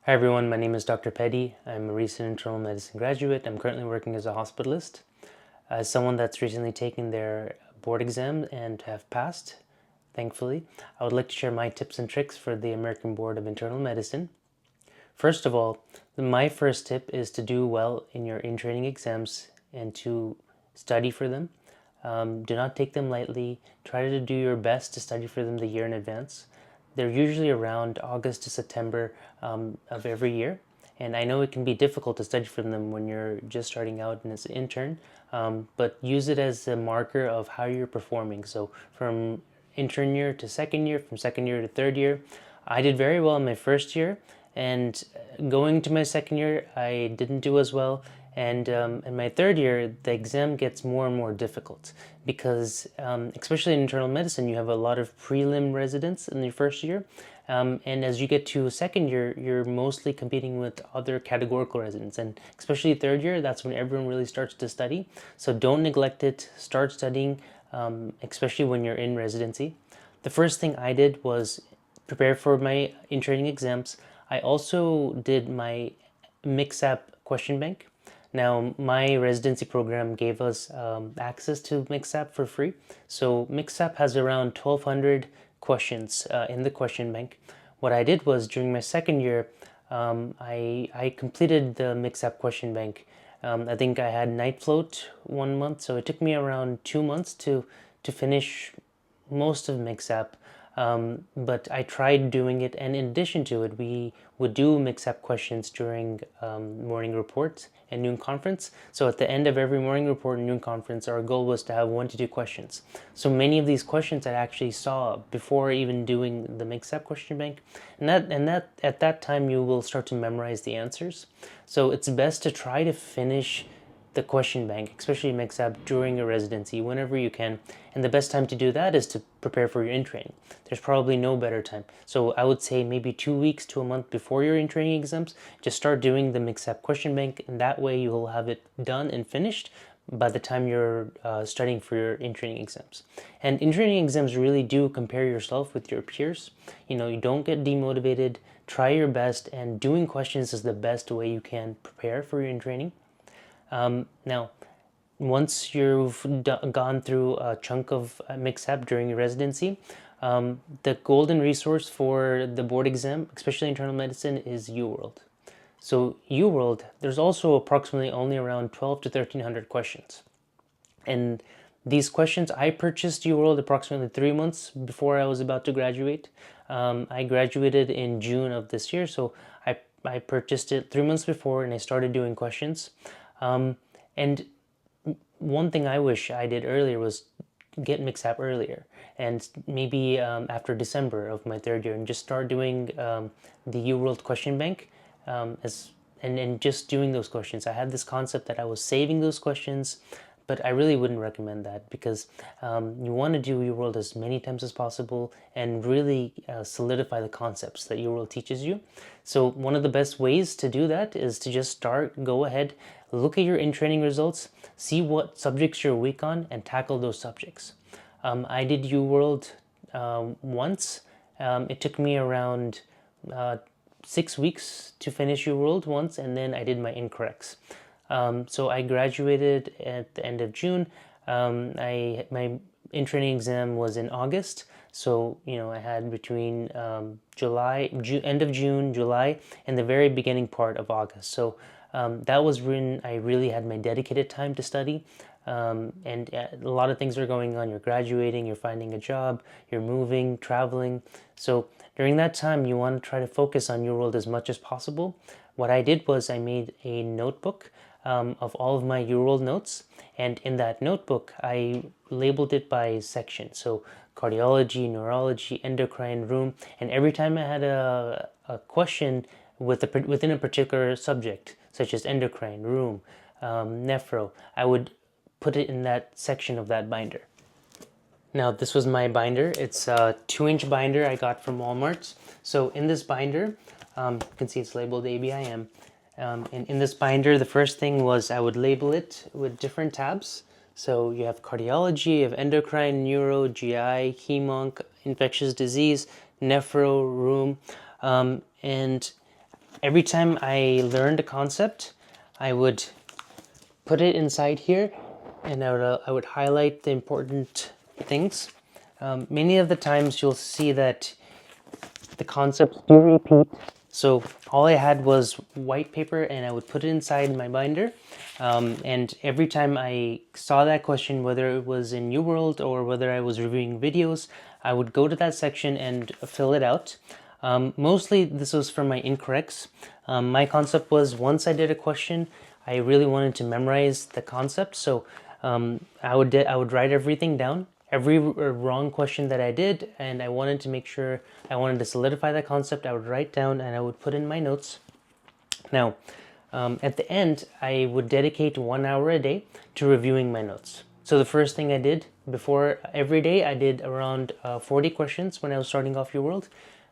Hi everyone, my name is Dr. Petty. I'm a recent internal medicine graduate. I'm currently working as a hospitalist. As someone that's recently taken their board exam and have passed, thankfully, I would like to share my tips and tricks for the American Board of Internal Medicine. First of all, my first tip is to do well in your in-training exams and to study for them. Do not take them lightly. Try to do your best to study for them the year in advance. They're usually around August to September of every year. And I know it can be difficult to study for them when you're just starting out and as an intern, but use it as a marker of how you're performing. So from intern year to second year, from second year to third year, I did very well in my first year, and going to my second year, I didn't do as well. And in my third year, the exam gets more and more difficult because, especially in internal medicine, you have a lot of prelim residents in your first year. And as you get to second year, you're mostly competing with other categorical residents. And especially third year, that's when everyone really starts to study. So don't neglect it. Start studying, especially when you're in residency. The first thing I did was prepare for my in-training exams. I also did my MixApp question bank. Now, my residency program gave us access to MixApp for free. So MixApp has around 1,200 questions in the question bank. What I did was during my second year, I completed the MixApp question bank. I think I had night float 1 month, so it took me around 2 months to finish most of MixApp. But I tried doing it, and in addition to it, we would do mix-up questions during morning reports and noon conference. So at the end of every morning report and noon conference, our goal was to have 1 to 2 questions. So many of these questions I actually saw before even doing the mix-up question bank, and that at that time you will start to memorize the answers. So it's best to try to finish the question bank, especially MixApp, during a residency whenever you can. And the best time to do that is to prepare for your in-training. There's probably no better time. So I would say maybe 2 weeks to a month before your in-training exams, just start doing the MixApp question bank, and that way you will have it done and finished by the time you're studying for your in-training exams. And in-training exams really do compare yourself with your peers. You don't get demotivated. Try your best, and doing questions is the best way you can prepare for your in-training. Now, once you've gone through a chunk of MixApp during your residency, the golden resource for the board exam, especially internal medicine, is UWorld. So UWorld, there's also approximately only around 12 to 1,300 questions. And these questions, I purchased UWorld approximately 3 months before I was about to graduate. I graduated in June of this year, so I purchased it 3 months before, and I started doing questions. And one thing I wish I did earlier was get MixApp earlier, and maybe after December of my third year, and just start doing the UWorld question bank and just doing those questions. I had this concept that I was saving those questions, but I really wouldn't recommend that because you want to do UWorld as many times as possible and really solidify the concepts that UWorld teaches you. So one of the best ways to do that is to just go ahead, look at your in-training results, see what subjects you're weak on, and tackle those subjects. I did UWorld once. It took me around 6 weeks to finish UWorld once, and then I did my incorrects. So I graduated at the end of June. My in-training exam was in August. So, I had between end of June, July, and the very beginning part of August. So that was when I really had my dedicated time to study. And a lot of things are going on. You're graduating, you're finding a job, you're moving, traveling. So during that time, you want to try to focus on UWorld as much as possible. What I did was I made a notebook of all of my UWorld notes, and in that notebook I labeled it by section. So cardiology, neurology, endocrine, rheum, and every time I had a question within a particular subject, such as endocrine, rheum, nephro, I would put it in that section of that binder. Now, this was my binder. It's a 2-inch binder I got from Walmart. So in this binder, you can see it's labeled ABIM. And in this binder, the first thing was I would label it with different tabs. So you have cardiology, you have endocrine, neuro, GI, hemonc, infectious disease, nephro, rheum, and every time I learned a concept, I would put it inside here, and I would highlight the important things. Many of the times you'll see that the concepts do repeat. So all I had was white paper, and I would put it inside my binder. And every time I saw that question, whether it was in New World or whether I was reviewing videos, I would go to that section and fill it out. Mostly this was for my incorrects. My concept was, once I did a question, I really wanted to memorize the concept. So I would write everything down, every wrong question that I did, and I wanted to make sure, I wanted to solidify that concept. I would write down and I would put in my notes. Now, at the end, I would dedicate 1 hour a day to reviewing my notes. So the first thing I did before, every day I did around 40 questions when I was starting off Your World.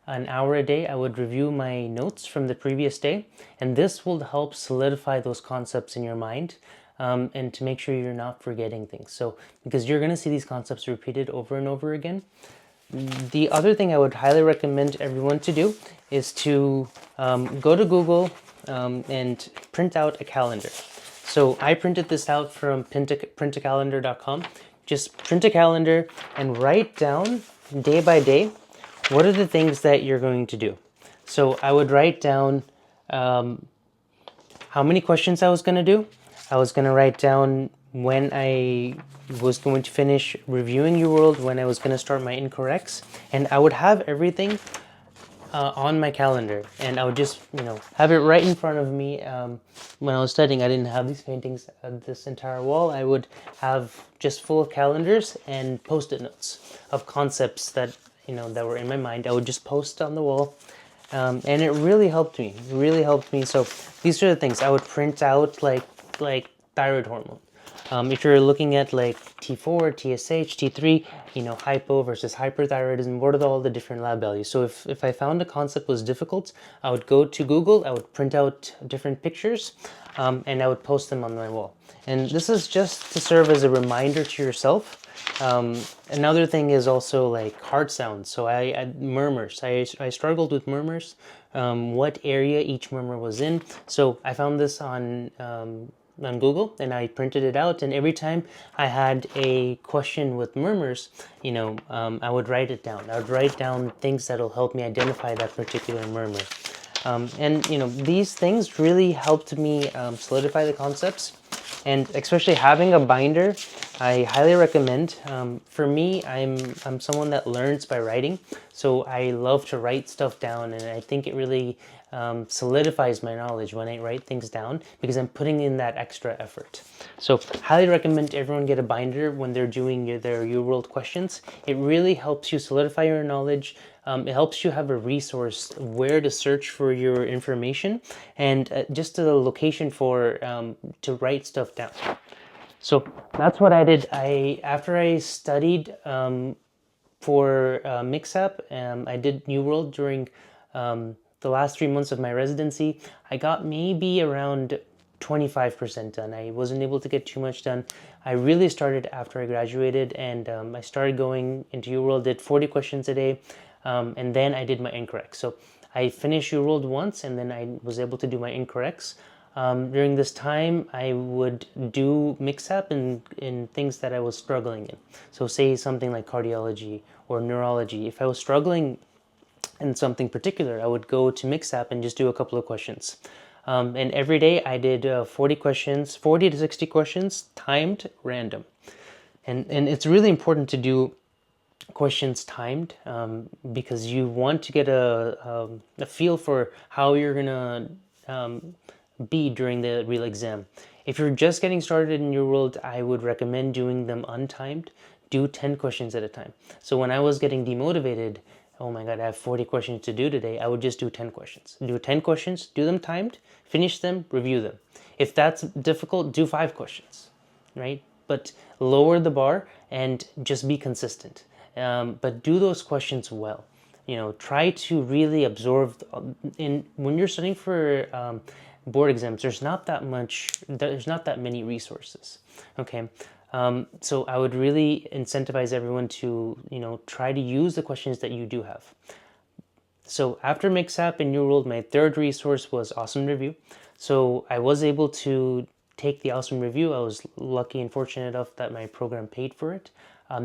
An hour a day I would review my notes from the previous day, and this will help solidify those concepts in your mind, and to make sure you're not forgetting things. So because you're going to see these concepts repeated over and over again. The other thing I would highly recommend everyone to do is to go to Google and print out a calendar. So I printed this out from printacalendar.com. Just print a calendar and write down day by day what are the things that you're going to do. So I would write down how many questions I was going to do. I was going to write down when I was going to finish reviewing Your World, when I was going to start my incorrects, and I would have everything on my calendar, and I would just have it right in front of me. When I was studying, I didn't have these paintings on this entire wall. I would have just full of calendars and post-it notes of concepts that that were in my mind. I would just post on the wall, and it really helped me. So these are the things I would print out, like thyroid hormone. If you're looking at like T4, TSH, T3, hypo versus hyperthyroidism, what are all the different lab values? So if I found a concept was difficult, I would go to Google, I would print out different pictures, and I would post them on my wall. And this is just to serve as a reminder to yourself. Another thing is also like heart sounds. So murmurs. I struggled with murmurs, what area each murmur was in. So I found this on Google, and I printed it out, and every time I had a question with murmurs, I would write it down. I would write down things that'll help me identify that particular murmur. And these things really helped me solidify the concepts, and especially having a binder, I highly recommend. For me, I'm someone that learns by writing, so I love to write stuff down, and I think it really solidifies my knowledge when I write things down, because I'm putting in that extra effort. So highly recommend everyone get a binder when they're doing their Your World questions. It really helps you solidify your knowledge. It helps you have a resource where to search for your information, and just a location for to write stuff down. So that's what I did. After I studied for MixUp, I did New World during the last 3 months of my residency. I got maybe around 25% done. I wasn't able to get too much done. I really started after I graduated, and I started going into Your World, did 40 questions a day, and then I did my incorrects. So I finished Your World once, and then I was able to do my incorrects. During this time, I would do mix-up in things that I was struggling in. So say something like cardiology or neurology. If I was struggling in something particular, I would go to mix-up and just do a couple of questions. And every day I did 40 to 60 questions, timed, random. And it's really important to do questions timed, because you want to get a feel for how you're gonna be during the real exam. If you're just getting started in Your World, I would recommend doing them untimed. Do 10 questions at a time. So when I was getting demotivated, oh my God, I have 40 questions to do today, I would just do 10 questions. Do 10 questions, do them timed, finish them, review them. If that's difficult, do 5 questions, right? But lower the bar and just be consistent. But do those questions well. Try to really absorb. When you're studying for board exams, there's not that many resources. Okay. So I would really incentivize everyone to, try to use the questions that you do have. So after MixApp and New World, my third resource was Awesome Review. So I was able to take the Awesome Review. I was lucky and fortunate enough that my program paid for it.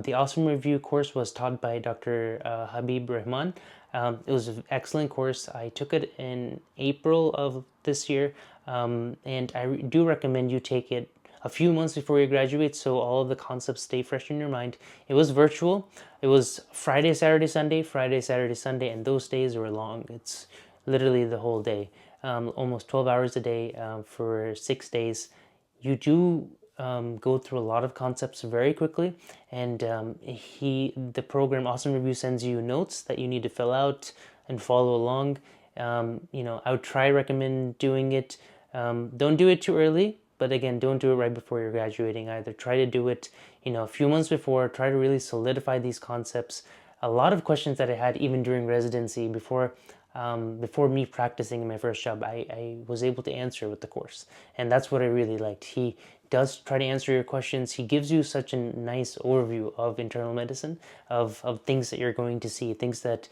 The Awesome Review course was taught by Dr. Habib Rahman. It was an excellent course. I took it in April of this year, and I do recommend you take it a few months before you graduate so all of the concepts stay fresh in your mind. It was virtual. It was Friday, Saturday, Sunday, and those days were long. It's literally the whole day, almost 12 hours a day for 6 days. You do go through a lot of concepts very quickly, and the program Awesome Review sends you notes that you need to fill out and follow along. I would recommend doing it. Don't do it too early, but again, don't do it right before you're graduating either. Try to do it, a few months before. Try to really solidify these concepts. A lot of questions that I had even during residency before me practicing in my first job, I was able to answer with the course. And that's what I really liked. He does try to answer your questions. He gives you such a nice overview of internal medicine, of things that you're going to see, things that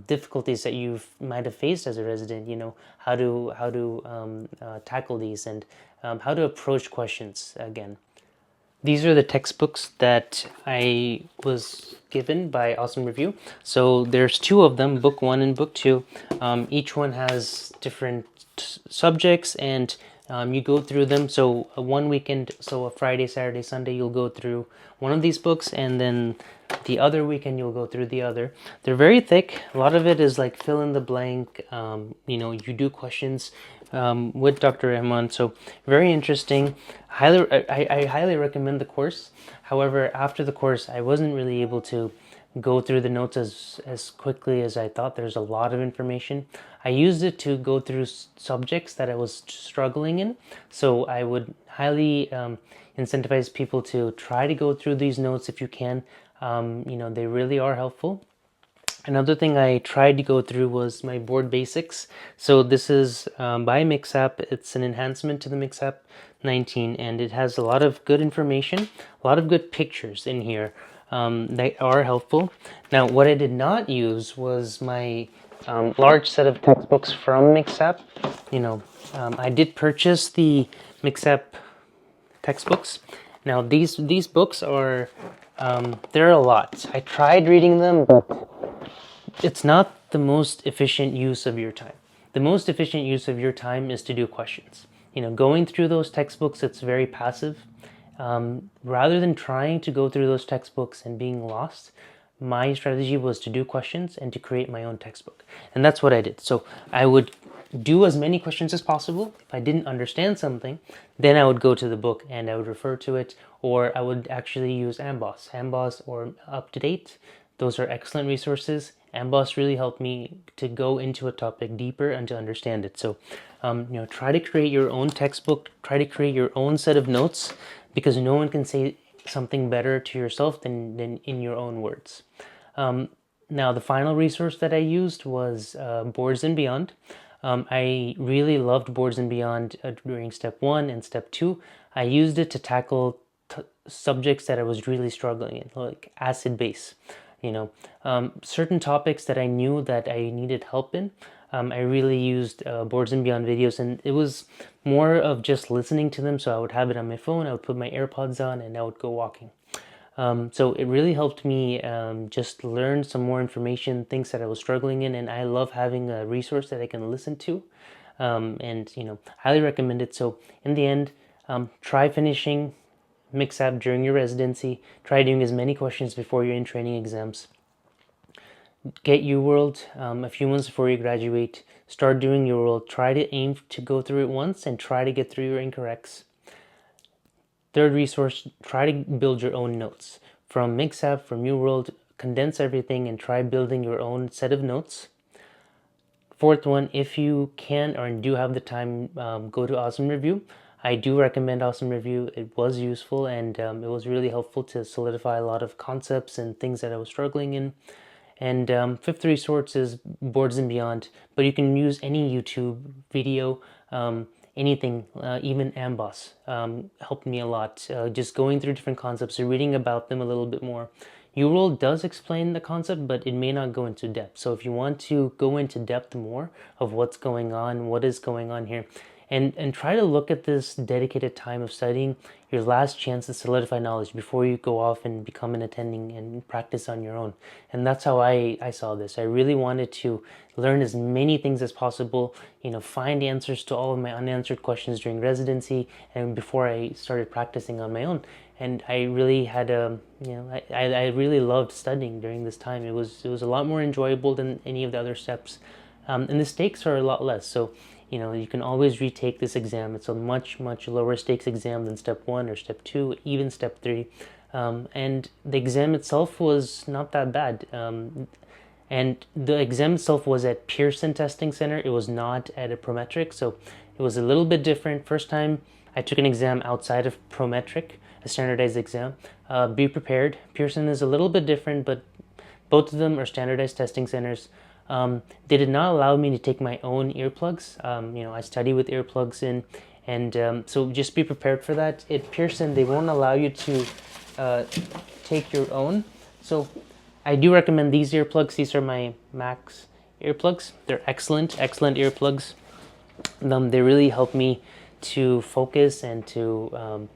difficulties that you might have faced as a resident. How to tackle these, and how to approach questions again. These are the textbooks that I was given by Awesome Review. So there's two of them, book 1 and book 2. Each one has different subjects, and you go through them. So one weekend, so a Friday, Saturday, Sunday, you'll go through one of these books, and then the other weekend you'll go through the other. They're very thick. A lot of it is like fill in the blank. You do questions with Dr. Rahman. So very interesting. I highly recommend the course. However, after the course, I wasn't really able to go through the notes as quickly as I thought. There's a lot of information. I used it to go through subjects that I was struggling in. So I would highly incentivize people to try to go through these notes if you can. They really are helpful. Another thing I tried to go through was my board basics. So this is by MixApp. It's an enhancement to the MixApp 19, and it has a lot of good information, a lot of good pictures in here that are helpful. Now, what I did not use was my large set of textbooks from MixApp. I did purchase the MixApp textbooks. Now, these books are they're a lot. I tried reading them, but it's not the most efficient use of your time. The most efficient use of your time is to do questions. Going through those textbooks, it's very passive. Rather than trying to go through those textbooks and being lost, my strategy was to do questions and to create my own textbook. And that's what I did. So I would do as many questions as possible. If I didn't understand something, then I would go to the book and I would refer to it, or I would actually use Amboss or UpToDate. Those are excellent resources. Amboss really helped me to go into a topic deeper and to understand it. So, try to create your own textbook. Try to create your own set of notes, because no one can say something better to yourself than in your own words. Now, the final resource that I used was Boards and Beyond. I really loved Boards and Beyond during step 1 and step 2. I used it to tackle subjects that I was really struggling in, like acid base. Certain topics that I knew that I needed help in. I really used Boards and Beyond videos, and it was more of just listening to them. So I would have it on my phone, I would put my AirPods on, and I would go walking. So it really helped me just learn some more information, things that I was struggling in, and I love having a resource that I can listen to, and highly recommend it. So in the end, try finishing MixApp during your residency. Try doing as many questions before your in-training exams. Get UWorld a few months before you graduate. Start doing UWorld. Try to aim to go through it once and try to get through your incorrects. Third resource, try to build your own notes. From MixApp, from UWorld, condense everything and try building your own set of notes. Fourth one, if you can or do have the time, go to Awesome Review. I do recommend Awesome Review. It was useful, and it was really helpful to solidify a lot of concepts and things that I was struggling in. And fifth resource is Boards and Beyond, but you can use any YouTube video, anything, even Amboss helped me a lot. Just going through different concepts, reading about them a little bit more. URL does explain the concept, but it may not go into depth. So if you want to go into depth more of what's going on, what is going on here, and try to look at this dedicated time of studying, your last chance to solidify knowledge before you go off and become an attending and practice on your own. And that's how I saw this. I really wanted to learn as many things as possible, find answers to all of my unanswered questions during residency and before I started practicing on my own. And I really had I really loved studying during this time. It was a lot more enjoyable than any of the other steps, and the stakes are a lot less. So you can always retake this exam. It's a much lower stakes exam than step 1 or step 2, even step 3, and the exam itself was not that bad. And the exam itself was at Pearson Testing Center. It was not at a Prometric, so it was a little bit different. First time I took an exam outside of Prometric, a standardized exam. Be prepared. Pearson is a little bit different, but both of them are standardized testing centers. They did not allow me to take my own earplugs. I study with earplugs in, and so just be prepared for that. At Pearson, they won't allow you to take your own. So I do recommend these earplugs. These are my Max earplugs. They're excellent earplugs. They really help me to focus and to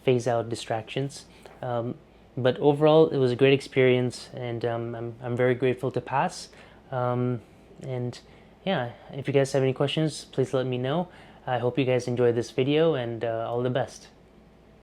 phase out distractions. But overall, it was a great experience, and I'm very grateful to pass. And yeah, if you guys have any questions, please let me know. I hope you guys enjoyed this video, and all the best.